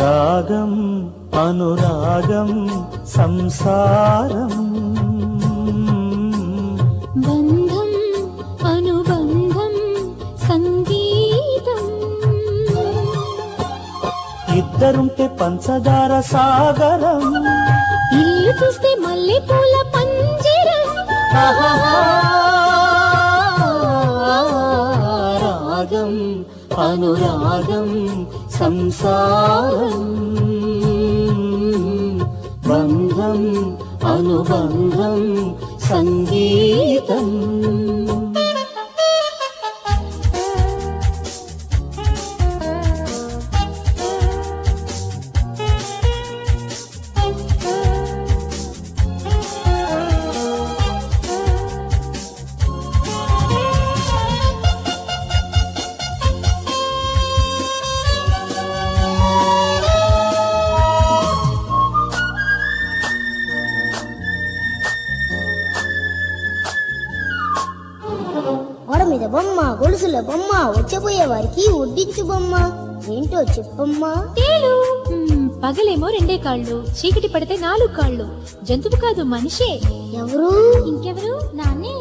రాగం అనురాగం సంసారం బంధం అనుబంధం సంగీతం ఇద్దరుంటే పంచదార సాగరం ఇల్లు చూస్తే మల్లెపూల పంజరం రాగం అనురాగం సంసారం బంధం అనుబంధం సంగీతం గోడ మీద బొమ్మ, గొలుసుల బొమ్మ, వచ్చబోయే వారికి వడ్డించు బొమ్మ. ఏంటో చెప్పమ్మా. తేలు. పగలేమో 2 కాళ్ళు, చీకటి పడితే 4 కాళ్ళు. జంతువు కాదు, మనిషే. ఎవరు? ఇంకెవరు? నాన్నే.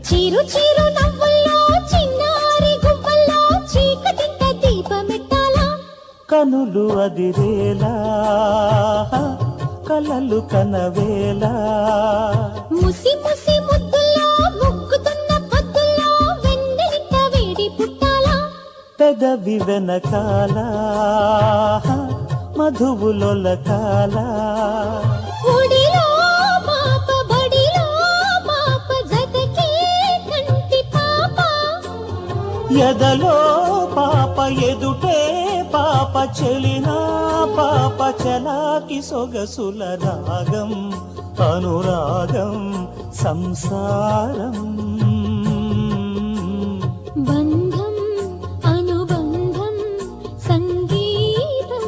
చీరు చీరు నవ్వుల్లో చిన్నారి గువ్వల్లో చీకటింట దీపమెట్టాలా. కనులు అదిరేలా కలలు కనవేలా ముసి ముసి ముద్దుల్లో ముక్కుతున్న పొద్దుల్లో వెన్నెలింట వేడి పుట్టాలా. పెదవి వెనకాల మధువులొలకాల ఒడిలో పాప బడిలో పాప జతకే కంటి పాప. ఎదలో పాప ఎదుటే పాప చెలినా పాప చలాకి సొగసుల రాగం అనురాగం సంసారం బంధం అనుబంధం సంగీతం.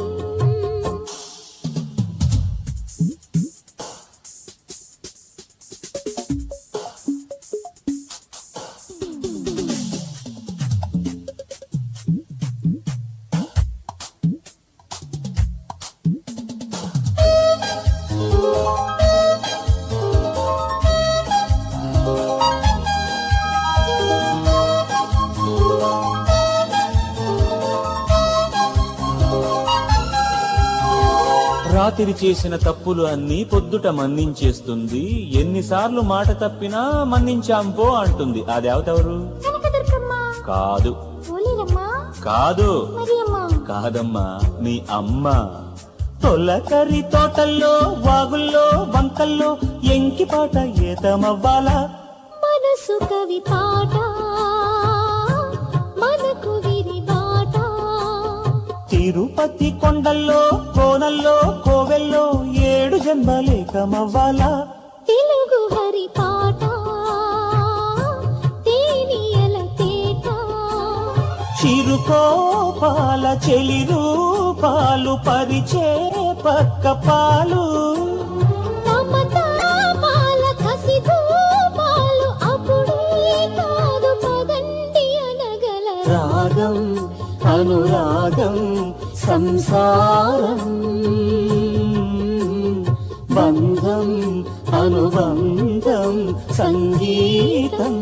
రాత్రి చేసిన తప్పులు అన్నీ పొద్దుట మన్నించేస్తుంది. ఎన్నిసార్లు మాట తప్పినా మన్నించాంపో అంటుంది. ఆ దేవతెవరు? కాదు కాదు కాదమ్మా, మీ అమ్మ. తొలకరి తోటల్లో వాగుల్లో వంకల్లో ఎంకి పాట ఏతమవ్వాలా. మనసు కవి పాట మనకు విరి బాట. తిరుపతి కొండల్లో కోనల్లో కోవెల్లో 7 జన్మలేకమవ్వాలా. తెలుగు హరి పాట తేనియల తేట. చిరుకోపాల చెలి రూపాలు పరిచే పక్క పాలు. మమతాపాల కసి ధూపాలు అప్పుడే కాదు పదండి అనగల. రాగం అనురాగం సంసారం బంధం అనుబంధం సంగీతం.